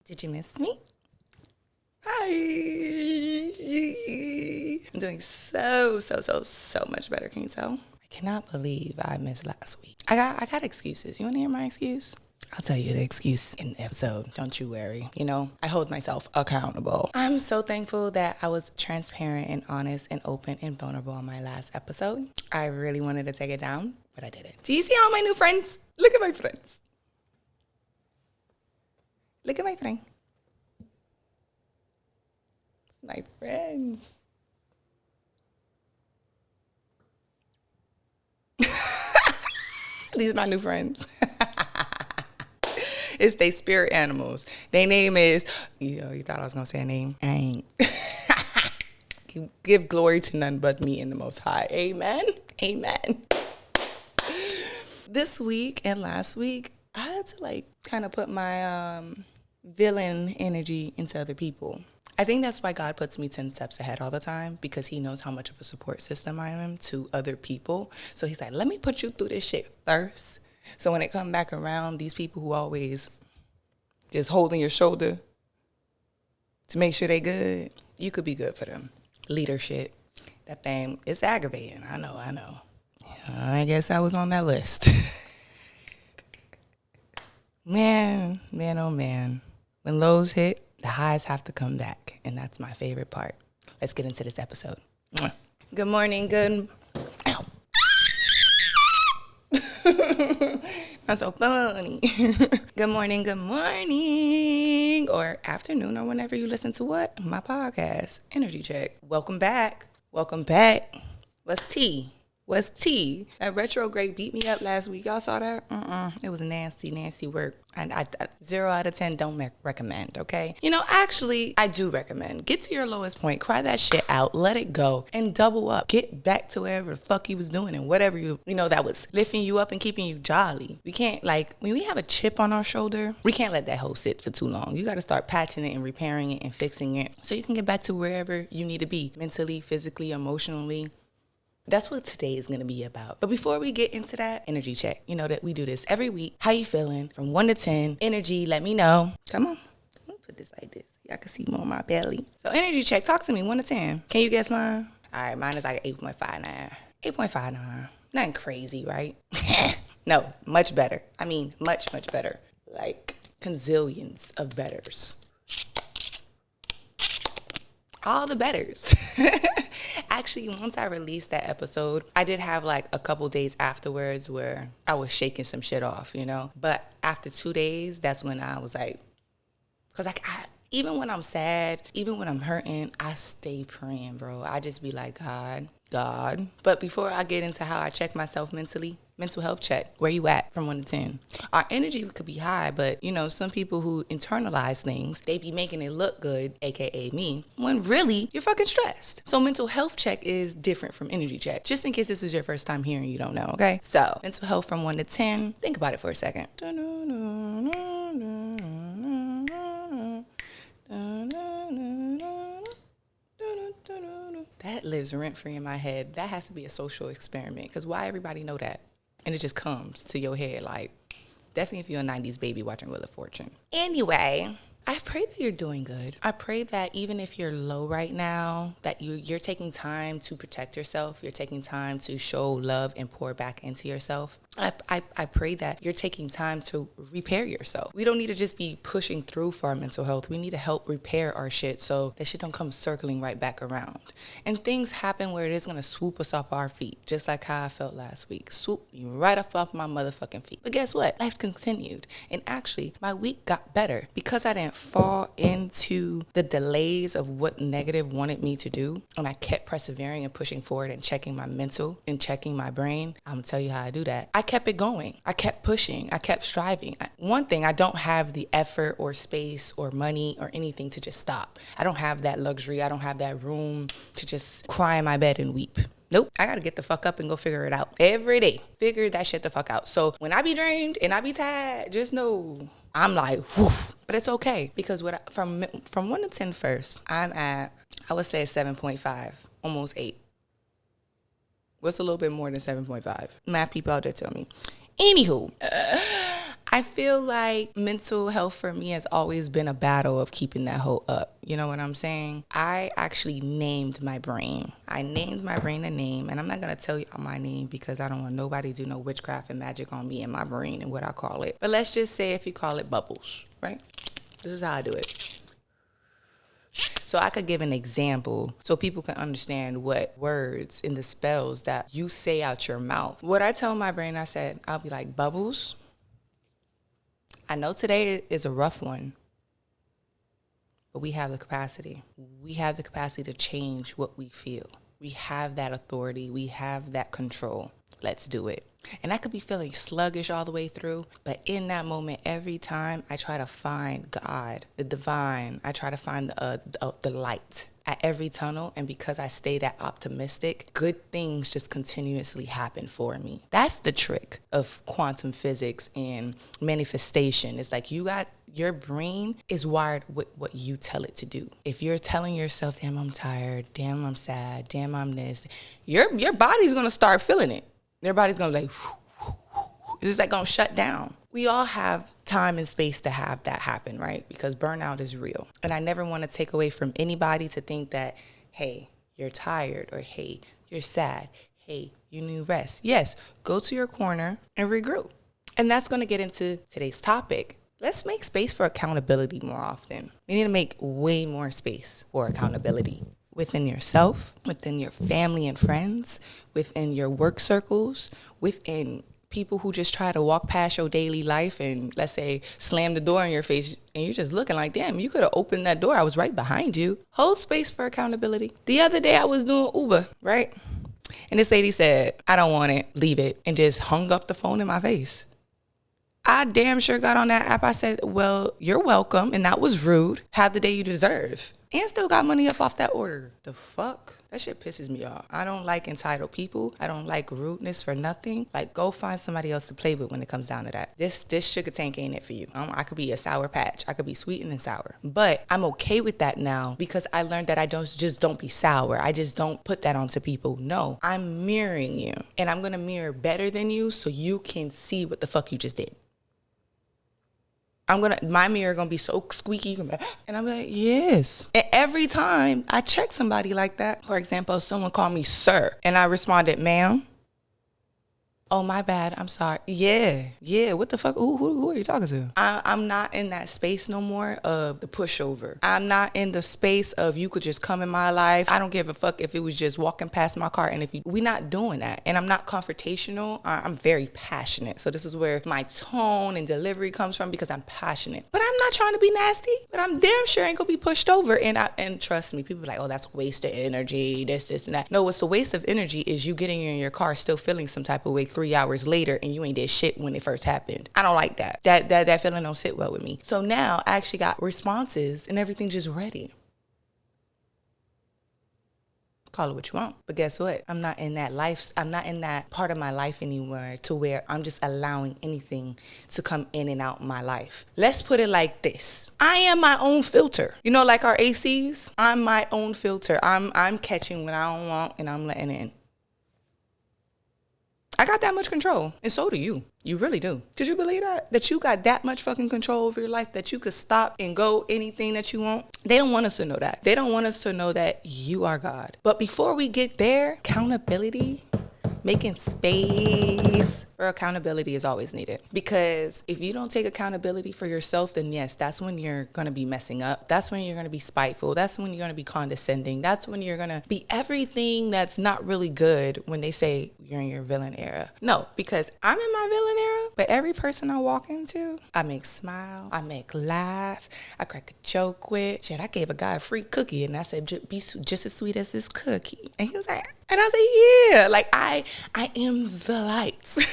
Did you miss me? Hi. I'm doing so much better. Can you tell? I cannot believe I missed last week. I got excuses. You want to hear my excuse? I'll tell you the excuse in the episode. Don't you worry. You know, I hold myself accountable. I'm so thankful that I was transparent and honest and open and vulnerable on my last episode. I really wanted to take it down, but I didn't. Do you see all my new friends? Look at my friends. Look at my friend. My friends. These are my new friends. It's they spirit animals. Their name is, you thought I was going to say a name? I ain't. Give glory to none but me in the Most High. Amen. Amen. This week and last week, I had to kind of put my villain energy into other people. I think that's why God puts me 10 steps ahead all the time, because he knows how much of a support system I am to other people. So he's like, let me put you through this shit first. So when it come back around, these people who always just holding your shoulder to make sure they good, you could be good for them. Leadership, that thing, it's aggravating. I know. Yeah, I guess I was on that list. Man, oh man. When lows hit, the highs have to come back, and that's my favorite part. Let's get into this episode. Good morning, Ow. That's so funny. Good morning, or afternoon, or whenever you listen to what? My podcast, Energy Check. Welcome back. What's tea? That retrograde beat me up last week. Y'all saw that? It was nasty work. And I 0 out of 10 don't recommend, okay? Actually, I do recommend. Get to your lowest point. Cry that shit out. Let it go. And double up. Get back to wherever the fuck you was doing and whatever that was lifting you up and keeping you jolly. We can't, when we have a chip on our shoulder, we can't let that hole sit for too long. You got to start patching it and repairing it and fixing it so you can get back to wherever you need to be. Mentally, physically, emotionally. That's what today is going to be about. But before we get into that, energy check. You know that we do this every week. How you feeling? From 1 to 10. Energy, let me know. Come on. Let me put this like this. Y'all can see more of my belly. So energy check. Talk to me. 1 to 10. Can you guess mine? All right. Mine is like 8.59. 8.59. Nothing crazy, right? No. Much better. I mean, much better. Like gazillions of betters. All the betters. Actually, once I released that episode, I did have a couple days afterwards where I was shaking some shit off, But after 2 days, that's when I was like, because even when I'm sad, even when I'm hurting, I stay praying, bro. I just be like, God. But before I get into how I check myself mentally, mental health check, where you at from 1 to 10? Our energy could be high, but some people who internalize things, they be making it look good, aka me, when really you're fucking stressed. So mental health check is different from energy check, just in case this is your first time hearing, you don't know, okay? So mental health from 1 to 10, think about it for a second. That lives rent-free in my head. That has to be a social experiment, because why everybody know that? And it just comes to your head, definitely if you're a 90s baby watching Wheel of Fortune. Anyway, I pray that you're doing good. I pray that even if you're low right now, that you're taking time to protect yourself. You're taking time to show love and pour back into yourself. I pray that you're taking time to repair yourself. We don't need to just be pushing through for our mental health. We need to help repair our shit so that shit don't come circling right back around. And things happen where it is going to swoop us off our feet, just like how I felt last week. Swoop me right up off my motherfucking feet. But guess what? Life continued. And actually, my week got better because I didn't fall into the delays of what negative wanted me to do. And I kept persevering and pushing forward and checking my mental and checking my brain. I'm going to tell you how I do that. I kept it going. I kept pushing. I kept striving. One thing, I don't have the effort or space or money or anything to just stop. I don't have that luxury. I don't have that room to just cry in my bed and weep. Nope. I got to get the fuck up and go figure it out every day. Figure that shit the fuck out. So when I be drained and I be tired, just know I'm like, woof. But it's okay, because from 1 to 10 first, I'm at, I would say 7.5, almost 8. What's a little bit more than 7.5? Math people out there tell me. Anywho, I feel like mental health for me has always been a battle of keeping that hoe up. You know what I'm saying? I actually named my brain. I named my brain a name, and I'm not going to tell you my name because I don't want nobody to do no witchcraft and magic on me and my brain and what I call it. But let's just say if you call it Bubbles, right? This is how I do it. So I could give an example so people can understand what words and the spells that you say out your mouth. What I tell my brain, I'll be like, Bubbles, I know today is a rough one, but we have the capacity. We have the capacity to change what we feel. We have that authority. We have that control. Let's do it. And I could be feeling sluggish all the way through, but in that moment, every time I try to find God, the divine, I try to find the light at every tunnel. And because I stay that optimistic, good things just continuously happen for me. That's the trick of quantum physics and manifestation. It's like your brain is wired with what you tell it to do. If you're telling yourself, damn, I'm tired, damn, I'm sad, damn, I'm this, your body's going to start feeling it. Their body's going to be like, it's like going to shut down. We all have time and space to have that happen, right? Because burnout is real. And I never want to take away from anybody to think that, hey, you're tired, or hey, you're sad. Hey, you need rest. Yes, go to your corner and regroup. And that's going to get into today's topic. Let's make space for accountability more often. We need to make way more space for accountability. Within yourself, within your family and friends, within your work circles, within people who just try to walk past your daily life and, let's say, slam the door in your face, and you're just looking like, damn, you could have opened that door. I was right behind you. Hold space for accountability. The other day I was doing Uber, right? And this lady said, I don't want it, leave it, and just hung up the phone in my face. I damn sure got on that app. I said, well, you're welcome, and that was rude. Have the day you deserve. And still got money up off that order. The fuck? That shit pisses me off. I don't like entitled people. I don't like rudeness for nothing. Like, go find somebody else to play with when it comes down to that. This sugar tank ain't it for you. I could be a Sour Patch. I could be sweet and sour. But I'm okay with that now because I learned that I don't be sour. I just don't put that onto people. No, I'm mirroring you. And I'm going to mirror better than you so you can see what the fuck you just did. My mirror gonna be so squeaky, and I'm like, yes. And every time I check somebody like that, for example, someone called me sir, and I responded, ma'am. Oh, my bad. I'm sorry. Yeah. What the fuck? Who are you talking to? I'm not in that space no more of the pushover. I'm not in the space of you could just come in my life. I don't give a fuck if it was just walking past my car. And we're not doing that. And I'm not confrontational. I'm very passionate. So this is where my tone and delivery comes from because I'm passionate. But I'm not trying to be nasty. But I'm damn sure ain't gonna be pushed over. And trust me, people are like, oh, that's a waste of energy. This and that. No, what's the waste of energy is you getting in your car still feeling some type of way 3 hours later and you ain't did shit when it first happened. I don't like that. That feeling don't sit well with me. So now I actually got responses and everything just ready. Call it what you want. But guess what? I'm not in that part of my life anymore to where I'm just allowing anything to come in and out my life. Let's put it like this. I am my own filter. You know, like our ACs? I'm my own filter. I'm catching what I don't want and I'm letting it in. I got that much control, and so do you. You really do. Could you believe that? That you got that much fucking control over your life that you could stop and go anything that you want? They don't want us to know that. They don't want us to know that you are God. But before we get there, accountability, making space for accountability is always needed. Because if you don't take accountability for yourself, then yes, that's when you're going to be messing up. That's when you're going to be spiteful. That's when you're going to be condescending. That's when you're going to be everything that's not really good when they say you're in your villain era. No, because I'm in my villain era, but every person I walk into, I make smile, I make laugh, I crack a joke with. Shit, I gave a guy a free cookie and I said, be just as sweet as this cookie. And he was like, and I said, yeah, like I am the light.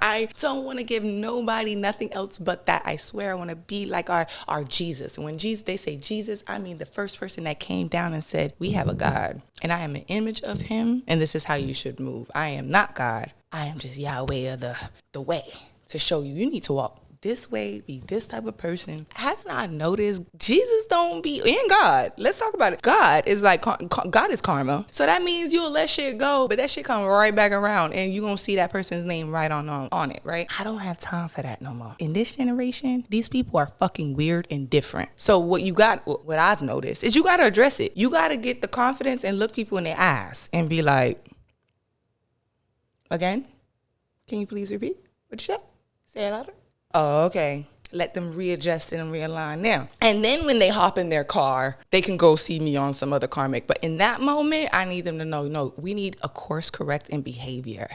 I don't want to give nobody nothing else but that. I swear I want to be like our Jesus. And when they say Jesus, I mean the first person that came down and said, we have a God and I am an image of him. And this is how you should move. I am not God. I am just Yahweh of the way to show you need to walk this way, be this type of person. Haven't I noticed Jesus don't be in God? Let's talk about it. God is like, God is karma. So that means you'll let shit go, but that shit come right back around and you're going to see that person's name right on it, right? I don't have time for that no more. In this generation, these people are fucking weird and different. So what I've noticed is you got to address it. You got to get the confidence and look people in their eyes and be like, again, can you please repeat what you said? Say it louder. Oh, okay. Let them readjust and realign now. And then when they hop in their car, they can go see me on some other karmic. But in that moment, I need them to know, no, we need a course correct in behavior.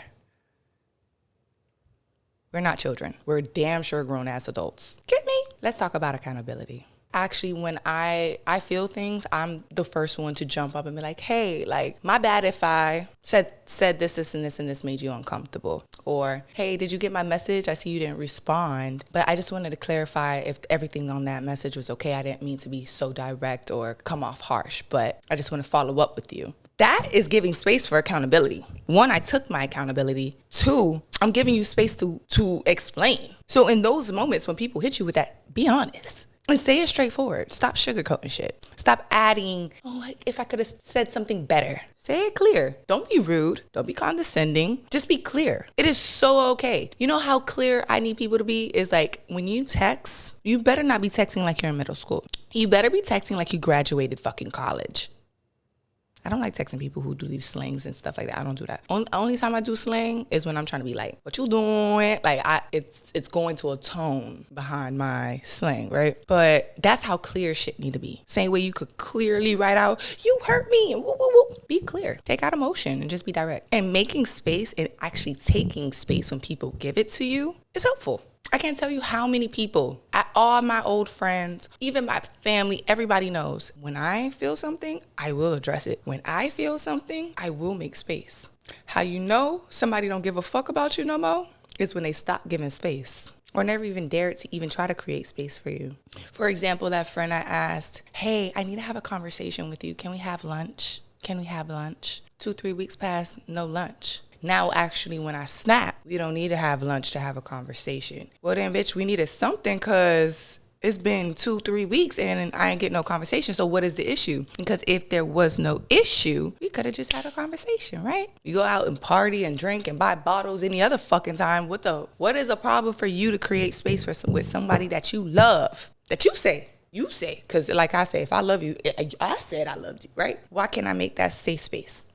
We're not children. We're damn sure grown-ass adults. Get me? Let's talk about accountability. Actually, when I feel things, I'm the first one to jump up and be like, hey, like, my bad if I said this, and this made you uncomfortable. Or, hey, did you get my message? I see you didn't respond, but I just wanted to clarify if everything on that message was okay. I didn't mean to be so direct or come off harsh, but I just want to follow up with you. That is giving space for accountability. One, I took my accountability. Two, I'm giving you space to explain. So in those moments when people hit you with that, be honest. And say it straightforward. Stop sugarcoating shit. Stop adding, if I could have said something better. Say it clear. Don't be rude. Don't be condescending. Just be clear. It is so okay. You know how clear I need people to be? Is like when you text, you better not be texting like you're in middle school. You better be texting like you graduated fucking college. I don't like texting people who do these slangs and stuff like that. I don't do that. Only time I do slang is when I'm trying to be like, what you doing? Like, it's going to a tone behind my slang, right? But that's how clear shit need to be. Same way you could clearly write out, you hurt me, and whoop, whoop, whoop. Be clear. Take out emotion and just be direct. And making space and actually taking space when people give it to you is helpful. I can't tell you how many people, all my old friends, even my family, everybody knows when I feel something, I will address it. When I feel something, I will make space. How you know somebody don't give a fuck about you no more is when they stop giving space or never even dared to even try to create space for you. For example, that friend I asked, hey, I need to have a conversation with you. Can we have lunch? 2-3 weeks past, no lunch. Now, actually, when I snap, we don't need to have lunch to have a conversation. Well, then, bitch, we needed something because it's been 2-3 weeks and I ain't getting no conversation. So what is the issue? Because if there was no issue, we could have just had a conversation, right? You go out and party and drink and buy bottles any other fucking time. What is a problem for you to create space with somebody that you love, that you say? Because like I say, if I love you, I said I loved you, right? Why can't I make that safe space?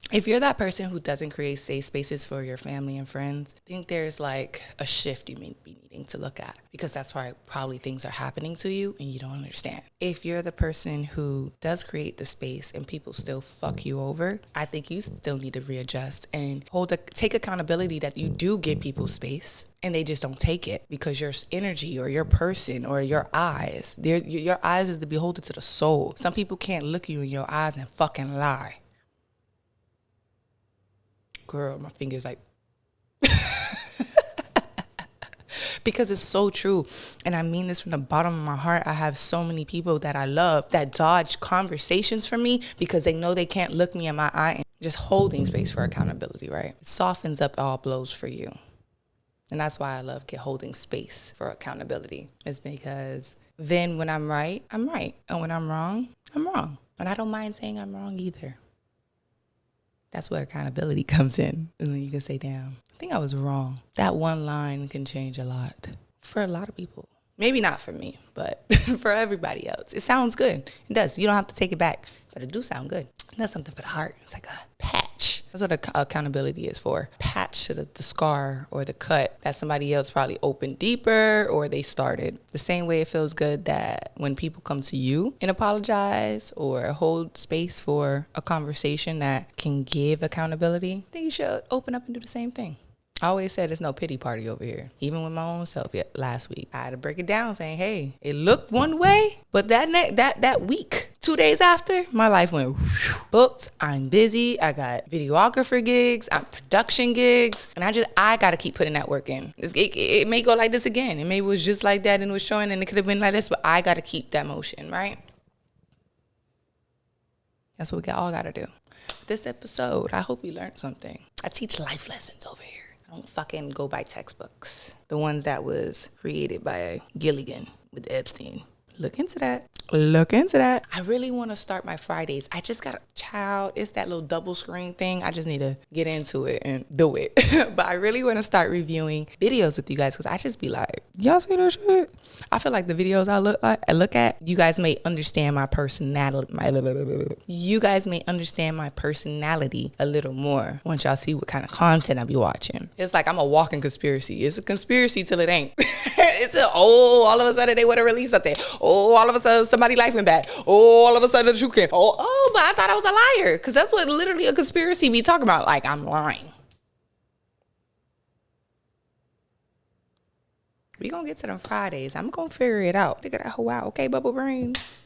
If you're that person who doesn't create safe spaces for your family and friends, I think there's like a shift you may be needing to look at because that's why probably things are happening to you and you don't understand. If you're the person who does create the space and people still fuck you over, I think you still need to readjust and take accountability that you do give people space and they just don't take it because your energy or your person or your eyes, your eyes is the beholder to the soul. Some people can't look you in your eyes and fucking lie. Girl, my finger's like, because it's so true. And I mean this from the bottom of my heart. I have so many people that I love that dodge conversations from me because they know they can't look me in my eye. And just holding space for accountability, right? It softens up all blows for you. And that's why I love holding space for accountability. It's because then when I'm right, I'm right. And when I'm wrong, I'm wrong. And I don't mind saying I'm wrong either. That's where accountability comes in. And then you can say, damn, I think I was wrong. That one line can change a lot for a lot of people. Maybe not for me, but for everybody else. It sounds good. It does. You don't have to take it back, but it do sound good. And that's something for the heart. It's like a patch. That's what accountability is for. Patch to the scar or the cut that somebody else probably opened deeper or they started. The same way it feels good that when people come to you and apologize or hold space for a conversation that can give accountability, I think you should open up and do the same thing. I always said there's no pity party over here. Even with my own self last week, I had to break it down saying, hey, it looked one way, but that week, 2 days after, my life went booked. I'm busy. I got videographer gigs, production gigs, and I got to keep putting that work in. It may go like this again. It may was just like that and it was showing and it could have been like this, but I got to keep that motion, right? That's what we all got to do. This episode, I hope you learned something. I teach life lessons over here. I don't fucking go by textbooks. The ones that was created by Gilligan with Epstein. Look into that. I really want to start my Fridays. I just got a child. It's that little double screen thing. I just need to get into it and do it. But I really want to start reviewing videos with you guys because I just be like, y'all see that shit? I feel like the videos I look at, you guys may understand my personality. You guys may understand my personality a little more once y'all see what kind of content I be watching. It's like I'm a walking conspiracy. It's a conspiracy till it ain't. All of a sudden they want to release something. All of a sudden somebody life went bad. All of a sudden you can. But I thought I was a liar. Because that's what literally a conspiracy be talking about. Like, I'm lying. We gonna get to them Fridays. I'm gonna figure it out. Figure that whole out. Okay, bubble brains.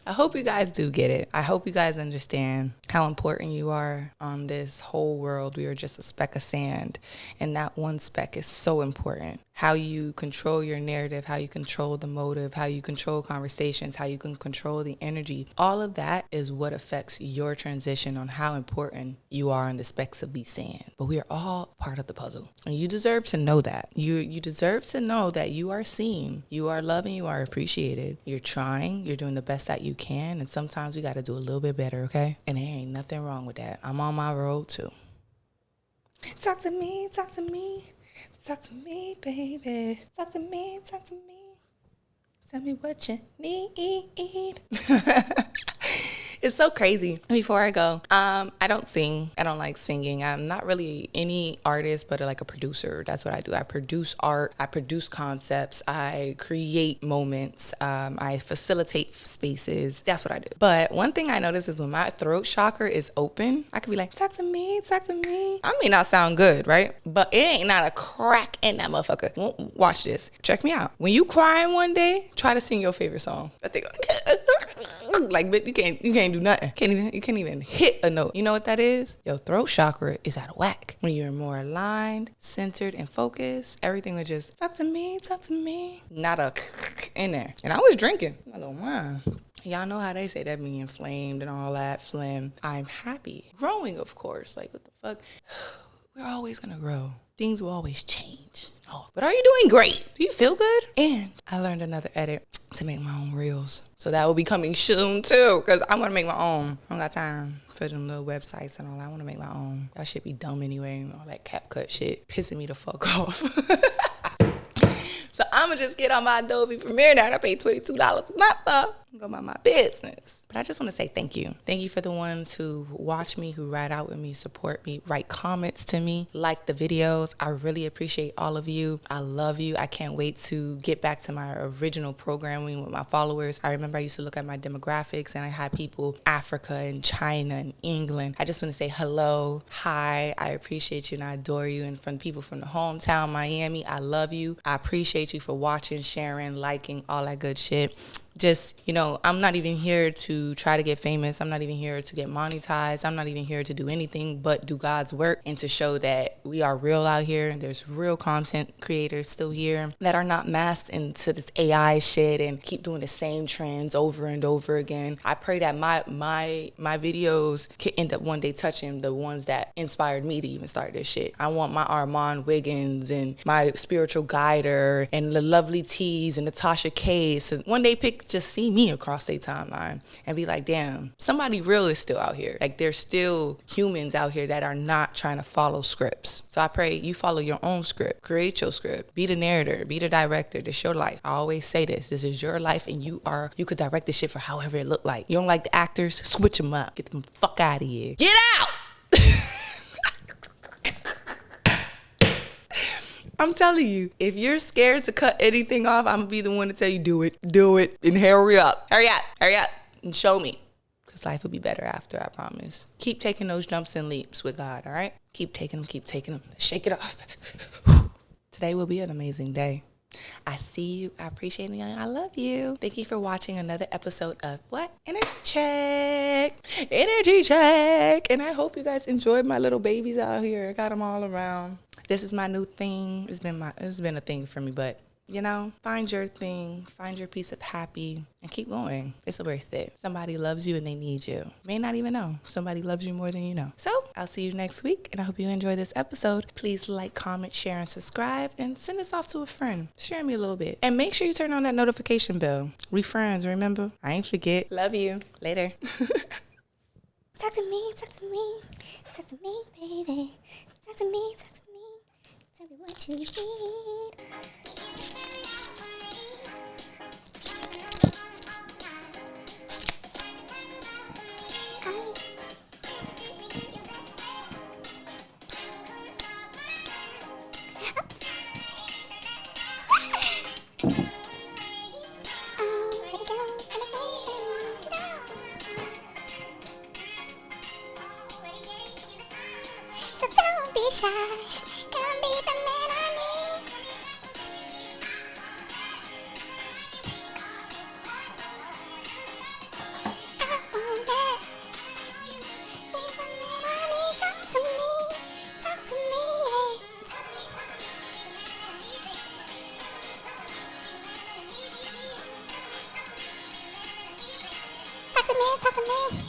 I hope you guys do get it. I hope you guys understand how important you are on this whole world. We are just a speck of sand, and that one speck is so important. How you control your narrative, how you control the motive, how you control conversations, how you can control the energy. All of that is what affects your transition on how important you are in the specks of the sand. But we are all part of the puzzle, and you deserve to know that. You deserve to know that you are seen, you are loved, and you are appreciated. You're trying, you're doing the best that you can, and sometimes we got to do a little bit better, okay? And there ain't nothing wrong with that. I'm on my road too. Talk to me, talk to me. Talk to me, baby. Talk to me, talk to me. Tell me what you need. It's so crazy. Before I go, I don't sing. I don't like singing. I'm not really any artist, but like a producer. That's what I do. I produce art. I produce concepts. I create moments. I facilitate spaces. That's what I do. But one thing I notice is when my throat chakra is open, I could be like, talk to me, talk to me. I may not sound good, right? But it ain't not a crack in that motherfucker. Watch this. Check me out. When you crying one day, try to sing your favorite song. I think like, but you can't do nothing. You can't even hit a note. You know what that is? Your throat chakra is out of whack. When you're more aligned, centered, and focused, everything would just talk to me. Not a in there. And I was drinking my little wine. Y'all know how they say that being inflamed and all that, phlegm. I'm happy. Growing, of course. Like, what the fuck? We're always gonna grow. Things will always change. Oh, but are you doing great? Do you feel good? And I learned another edit to make my own reels. So that will be coming soon too, because I want to make my own. I don't got time for them little websites and all that. I want to make my own. That shit be dumb anyway. All that CapCut shit pissing me the fuck off. So I'm going to just get on my Adobe Premiere now. I paid $22 a month for. Go about my business. But I just want to say thank you. Thank you for the ones who watch me, who ride out with me, support me, write comments to me, like the videos. I really appreciate all of you. I love you. I can't wait to get back to my original programming with my followers. I remember I used to look at my demographics and I had people Africa and China and England. I just want to say hello, hi. I appreciate you and I adore you. And from people from the hometown, Miami, I love you. I appreciate you for watching, sharing, liking, all that good shit. Just, I'm not even here to try to get famous. I'm not even here to get monetized. I'm not even here to do anything but do God's work and to show that we are real out here and there's real content creators still here that are not masked into this AI shit and keep doing the same trends over and over again. I pray that my videos can end up one day touching the ones that inspired me to even start this shit. I want my Armand Wiggins and my spiritual guider and the Lovely Tees and Natasha K. So one day just see me across their timeline and be like, damn, somebody real is still out here. Like, there's still humans out here that are not trying to follow scripts. So I pray you follow your own script. Create your script. Be the narrator. Be the director. This is your life. I always say this. This is your life, and you could direct this shit for however it look like. You don't like the actors? Switch them up. Get them fuck out of here. Get out! I'm telling you, if you're scared to cut anything off, I'm going to be the one to tell you, do it, and hurry up, and show me. Because life will be better after, I promise. Keep taking those jumps and leaps with God, all right? Keep taking them. Shake it off. Today will be an amazing day. I see you. I appreciate you. I love you. Thank you for watching another episode of What? Energy Check. And I hope you guys enjoyed my little babies out here. I got them all around. This is my new thing. It's been a thing for me, but You know, find your thing, find your piece of happy, and keep going. It's worth it. Somebody loves you and they need you. May not even know. Somebody loves you more than you know. So I'll see you next week, and I hope you enjoy this episode. Please like, comment, share, and subscribe, and send this off to a friend. Share me a little bit. And make sure you turn on that notification bell. We friends, remember? I ain't forget. Love you. Later. Talk to me, talk to me, talk to me, baby. Talk to me, talk to me. Tell me what you need. So don't be shy, come be the man I need. I want that. Be the man I need. Talk to me, talk to me. Talk to me, talk to me.